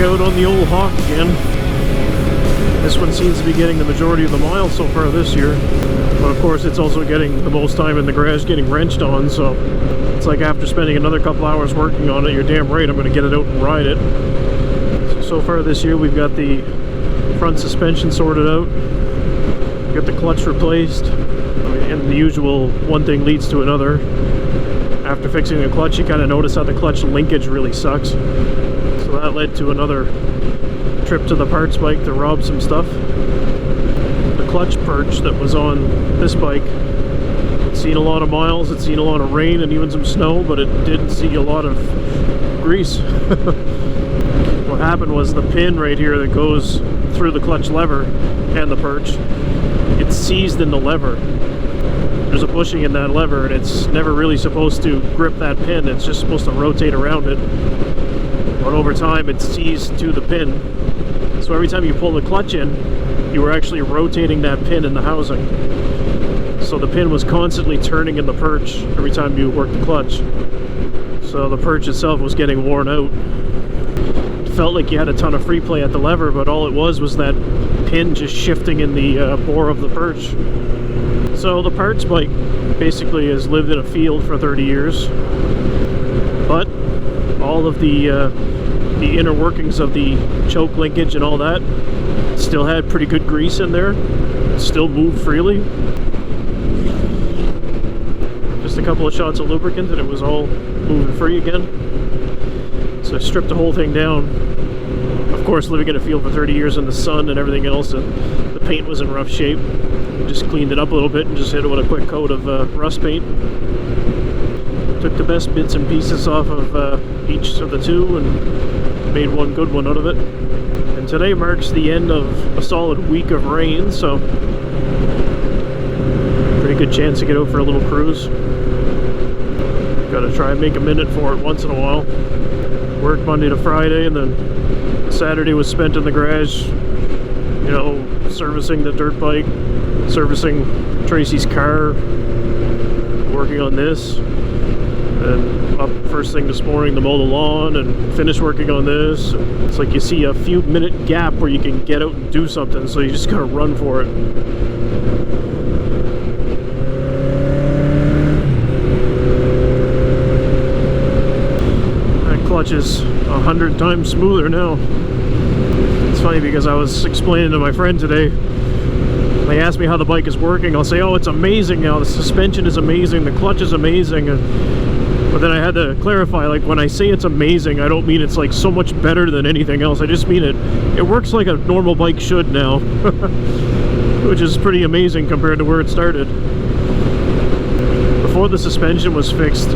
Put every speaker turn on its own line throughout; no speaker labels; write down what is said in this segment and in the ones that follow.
Out on the old Hawk again. This one seems to be getting the majority of the miles so far this year, but of course it's also getting the most time in the garage getting wrenched on, so it's like after spending another couple hours working on it, you're damn right I'm going to get it out and ride it. So far this year we've got the front suspension sorted out, we've got the clutch replaced, and the usual one thing leads to another. After fixing the clutch, you kind of notice how the clutch linkage really sucks. So that led to another trip to the parts bike to rob some stuff. The clutch perch that was on this bike, it's seen a lot of miles, it's seen a lot of rain and even some snow, but it didn't see a lot of grease. What happened was the pin right here that goes through the clutch lever and the perch, it's seized in the lever. There's a bushing in that lever and it's never really supposed to grip that pin, it's just supposed to rotate around it. But over time it's seized to the pin, so every time you pull the clutch in, you were actually rotating that pin in the housing. So the pin was constantly turning in the perch every time you worked the clutch. So the perch itself was getting worn out. It felt like you had a ton of free play at the lever, but all it was that pin just shifting in the bore of the perch. So the parts bike basically has lived in a field for 30 years, but all of the inner workings of the choke linkage and all that still had pretty good grease in there. It still moved freely. Just a couple of shots of lubricant and it was all moving free again. So I stripped the whole thing down. Of course, living in a field for 30 years in the sun and everything else, and the paint was in rough shape. Just cleaned it up a little bit and just hit it with a quick coat of rust paint. Took the best bits and pieces off of each of the two and made one good one out of it. And today marks the end of a solid week of rain, so pretty good chance to get out for a little cruise. Gotta try and make a minute for it once in a while. Worked Monday to Friday, and then Saturday was spent in the garage, you know, servicing the dirt bike, servicing Tracy's car, working on this, and up first thing this morning to mow the lawn and finish working on this. It's like you see a few minute gap where you can get out and do something, so you just gotta run for it. That clutch is 100 times smoother now. It's funny because I was explaining to my friend today, they asked me how the bike is working. I'll say, oh, it's amazing now, the suspension is amazing, the clutch is amazing, but then I had to clarify, like, when I say it's amazing, I don't mean it's like so much better than anything else. I just mean it works like a normal bike should now, which is pretty amazing compared to where it started. Before the suspension was fixed,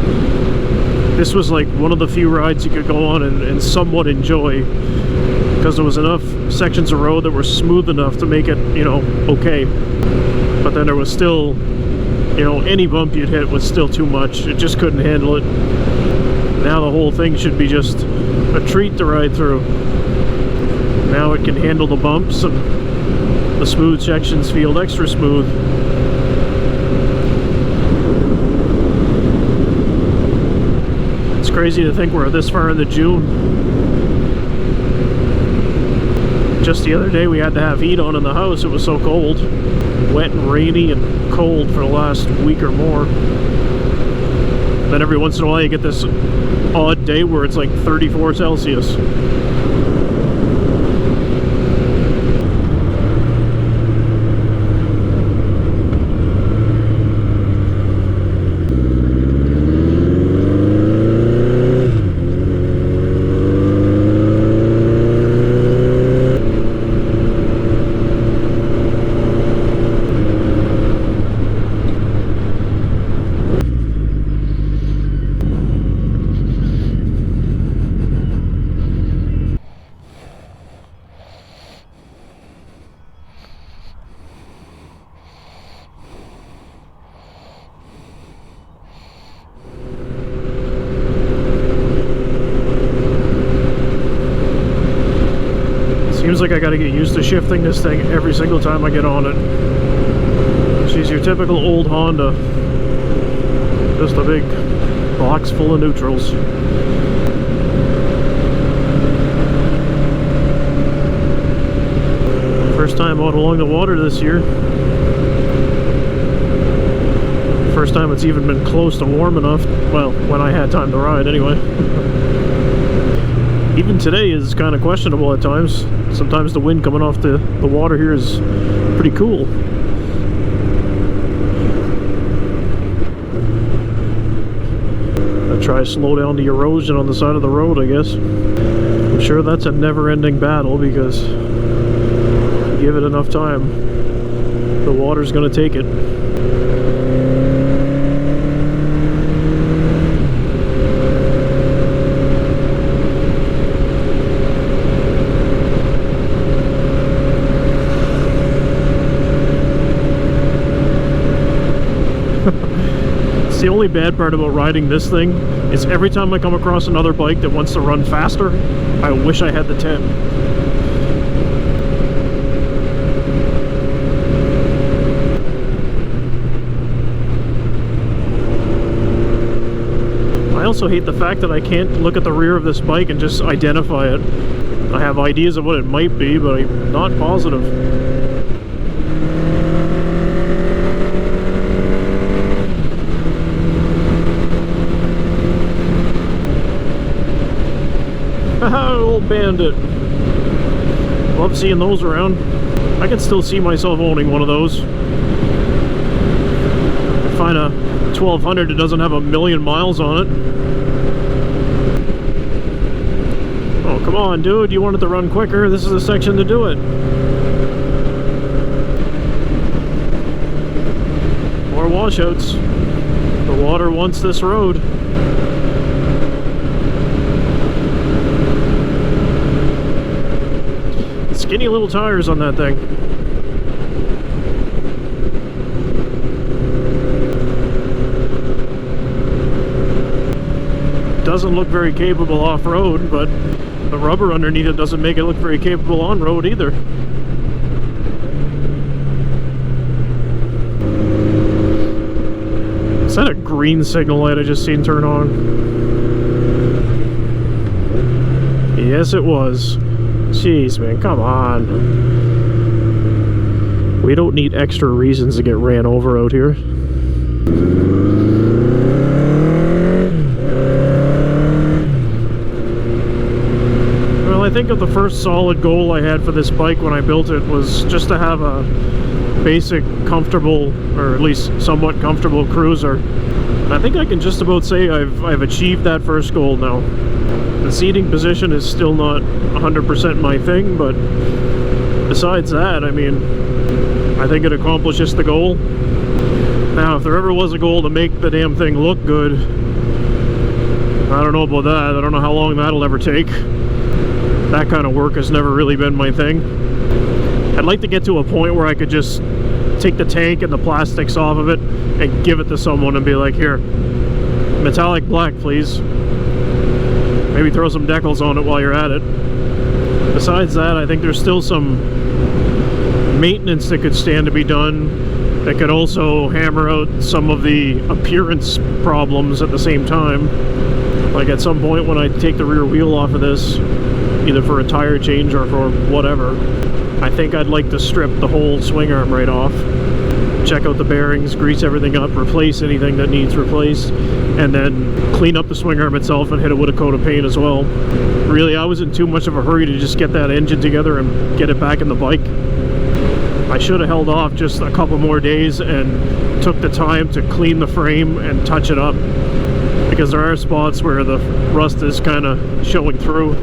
this was like one of the few rides you could go on and somewhat enjoy, because there was enough sections of road that were smooth enough to make it, you know, okay. But then there was still, you know, any bump you'd hit was still too much. It just couldn't handle it. Now the whole thing should be just a treat to ride through. Now it can handle the bumps, and the smooth sections feel extra smooth. It's crazy to think we're this far into June. Just the other day we had to have heat on in the house, it was so cold. Wet and rainy and cold for the last week or more. Then every once in a while you get this odd day where it's like 34 Celsius. Seems like I gotta get used to shifting this thing every single time I get on it. She's your typical old Honda. Just a big box full of neutrals. First time out along the water this year. First time it's even been close to warm enough. Well, when I had time to ride anyway. Even today is kind of questionable at times. Sometimes the wind coming off the water here is pretty cool. I try to slow down the erosion on the side of the road, I guess. I'm sure that's a never-ending battle because give it enough time, the water's gonna take it. The only bad part about riding this thing is every time I come across another bike that wants to run faster, I wish I had the 10. I also hate the fact that I can't look at the rear of this bike and just identify it. I have ideas of what it might be, but I'm not positive. Haha, old bandit. Love seeing those around. I can still see myself owning one of those. Find a 1200 that doesn't have 1,000,000 miles on it. Oh, come on, dude. You wanted to run quicker. This is the section to do it. More washouts. The water wants this road. Skinny little tires on that thing. Doesn't look very capable off-road, but the rubber underneath it doesn't make it look very capable on-road either. Is that a green signal light I just seen turn on? Yes, it was. Jeez, man, come on. We don't need extra reasons to get ran over out here. Well, I think of the first solid goal I had for this bike when I built it was just to have a basic, comfortable, or at least somewhat comfortable cruiser. And I think I can just about say I've achieved that first goal now. The seating position is still not 100% my thing, but besides that, I mean, I think it accomplishes the goal. Now, if there ever was a goal to make the damn thing look good, I don't know about that. I don't know how long that'll ever take. That kind of work has never really been my thing. I'd like to get to a point where I could just take the tank and the plastics off of it and give it to someone and be like, here, metallic black, please. Maybe throw some decals on it while you're at it. Besides that, I think there's still some maintenance that could stand to be done that could also hammer out some of the appearance problems at the same time. Like at some point when I take the rear wheel off of this, either for a tire change or for whatever, I think I'd like to strip the whole swing arm right off. Check out the bearings, grease everything up, replace anything that needs replaced, and then clean up the swing arm itself and hit it with a coat of paint as well. Really, I was in too much of a hurry to just get that engine together and get it back in the bike. I should have held off just a couple more days and took the time to clean the frame and touch it up, because there are spots where the rust is kind of showing through.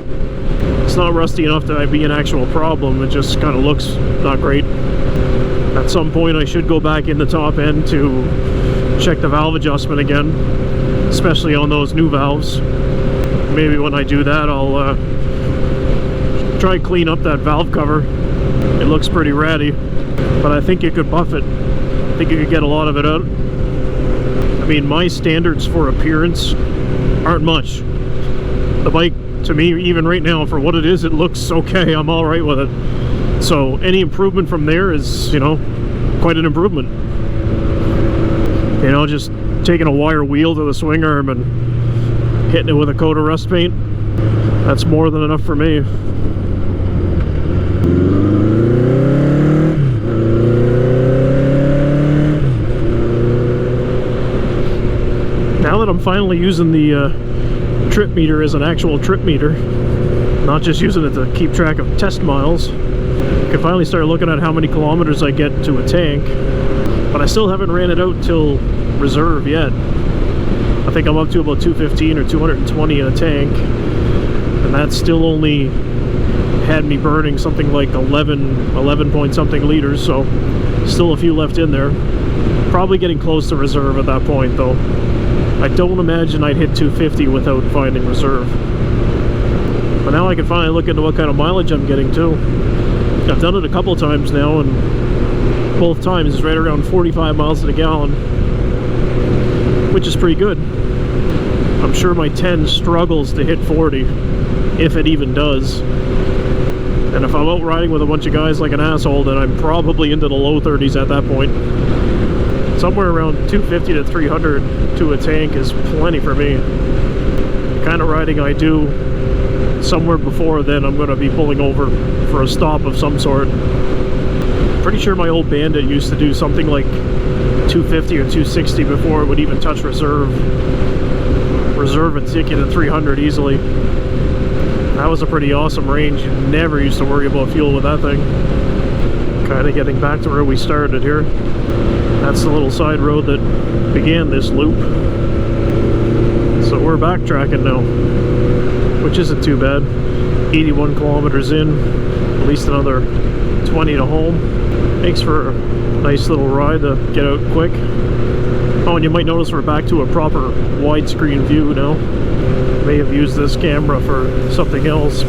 It's not rusty enough to be an actual problem, it just kind of looks not great. At some point I should go back in the top end to check the valve adjustment again, especially on those new valves. Maybe when I do that I'll try to clean up that valve cover. It looks pretty ratty, but I think you could buff it. I think you could get a lot of it out. I mean, my standards for appearance aren't much. The bike, to me, even right now, for what it is, it looks okay. I'm all right with it. So any improvement from there is, you know, quite an improvement. You know, just taking a wire wheel to the swing arm and hitting it with a coat of rust paint, that's more than enough for me. Now that I'm finally using the trip meter as an actual trip meter, not just using it to keep track of test miles, I can finally start looking at how many kilometers I get to a tank. But I still haven't ran it out till reserve yet. I think I'm up to about 215 or 220 in a tank, and that still only had me burning something like 11 point something liters, so still a few left in there. Probably getting close to reserve at that point though. I don't imagine I'd hit 250 without finding reserve. But now I can finally look into what kind of mileage I'm getting too. I've done it a couple times now, and both times it's right around 45 miles to the gallon, which is pretty good. I'm sure my 10 struggles to hit 40, if it even does. And if I'm out riding with a bunch of guys like an asshole, then I'm probably into the low 30s at that point. Somewhere around 250 to 300 to a tank is plenty for me. The kind of riding I do, somewhere before then I'm going to be pulling over for a stop of some sort. Pretty sure my old Bandit used to do something like 250 or 260 before it would even touch reserve. Reserve and take you to 300 easily. That was a pretty awesome range. You never used to worry about fuel with that thing. Kind of getting back to where we started here. That's the little side road that began this loop. So we're backtracking now, which isn't too bad. 81 kilometers in, at least another 20 to home. Makes for a nice little ride to get out quick. Oh, and you might notice we're back to a proper widescreen view now. May have used this camera for something else,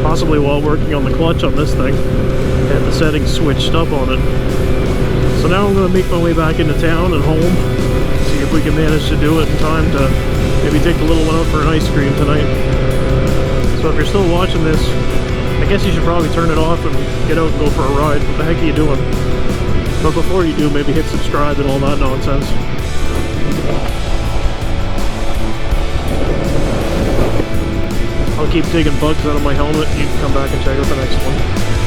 possibly while working on the clutch on this thing. Had the settings switched up on it. So now I'm going to make my way back into town and home. See if we can manage to do it in time to maybe take the little one out for an ice cream tonight. So if you're still watching this, I guess you should probably turn it off and get out and go for a ride. What the heck are you doing? But before you do, maybe hit subscribe and all that nonsense. I'll keep digging bugs out of my helmet. You can come back and check out the next one.